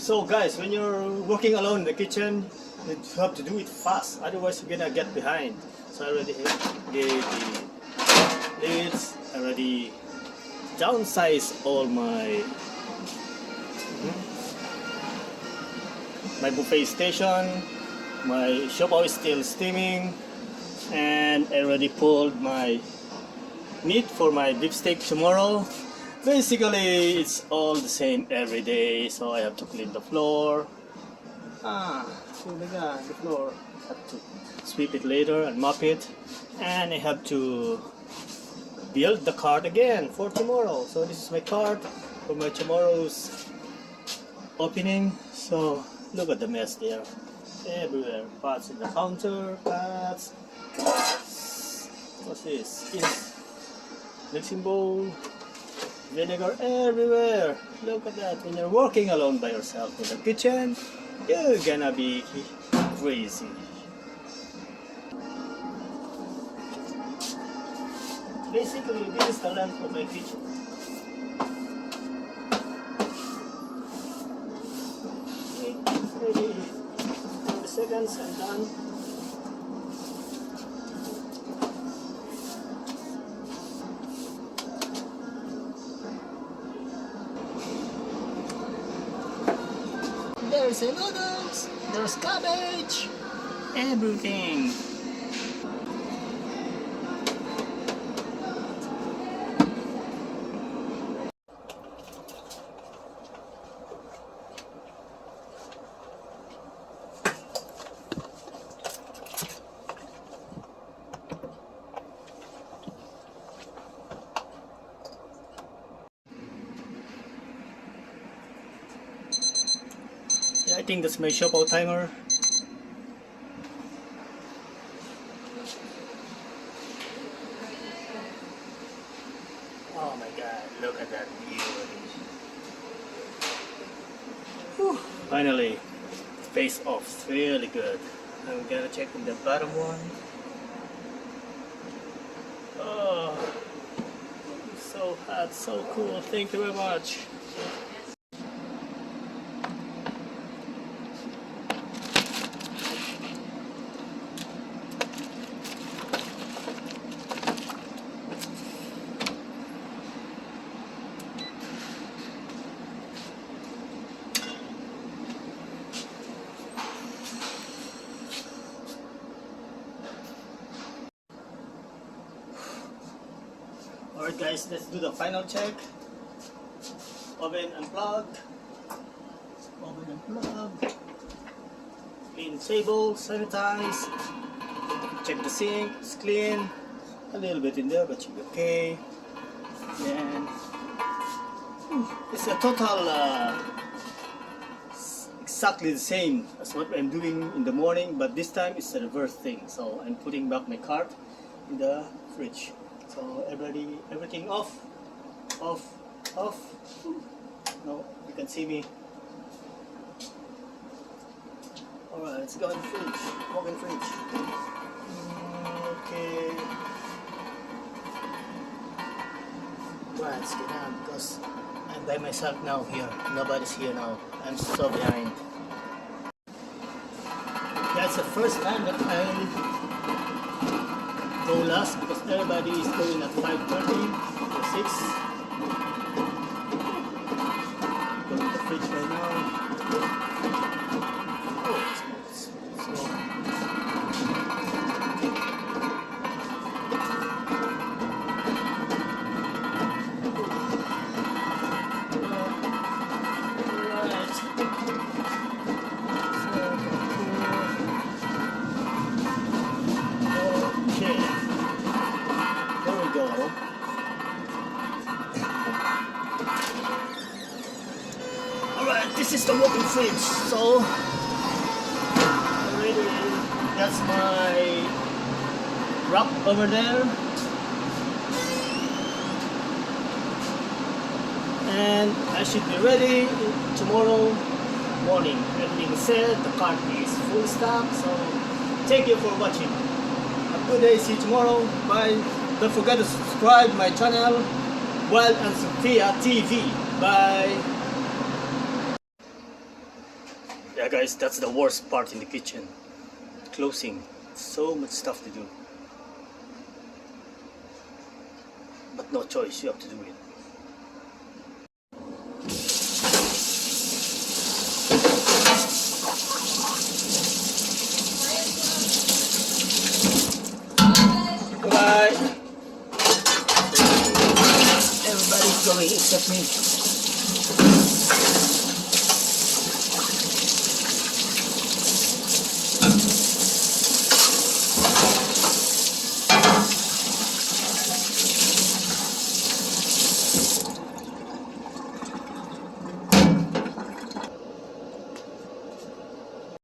So guys, when you're working alone in the kitchen, you have to do it fast, otherwise you're gonna get behind. So I already gave the lids, I already downsized all my buffet station. My siopaw is still steaming, and I already pulled my meat for my beef steak tomorrow. Basically, it's all the same every day, so I have to clean the floor. Oh my god, the floor. I have to sweep it later and mop it, and I have to build the cart again for tomorrow. So this is my cart for my tomorrow's opening. So look at the mess there, everywhere. Pots in the counter, pots. What's this? Yes, mixing bowl. Vinegar everywhere. Look at that. When you're working alone by yourself in the kitchen, you're gonna be crazy. Basically, this is the length of my kitchen. Maybe 30 seconds and done. There's noodles, there's cabbage, everything. Yeah, I think that's my siopaw timer. Oh my god, look at that view. Whew. Finally, face off, really good. I'm gonna check in the bottom one. Oh, so hot, so cool. Thank you very much. Alright guys, let's do the final check. Oven unplugged. Oven unplugged. Clean table, sanitize. Check the sink, it's clean. A little bit in there, but should be okay. And it's a total exactly the same as what I'm doing in the morning, but this time it's a reverse thing. So I'm putting back my cart in the fridge. So everything off. No, you can see me. Alright, let's go in the fridge. Walk in the fridge. Okay. Right, let's get down because I'm by myself now here. Nobody's here now. I'm so behind. Yeah, it's the first time that I go last because everybody is going at 5:30 or 6. Go to the fridge right now. Oh, it's this is the walk-in fridge, so already that's my wrap over there, and I should be ready tomorrow morning. Everything is set, the cart is full stock, so thank you for watching. Have a good day, see you tomorrow, bye. Don't forget to subscribe my channel, Wild and Sophia TV. Bye. Yeah, guys, that's the worst part in the kitchen. Closing. So much stuff to do. But no choice, you have to do it. Bye. Everybody's going except me.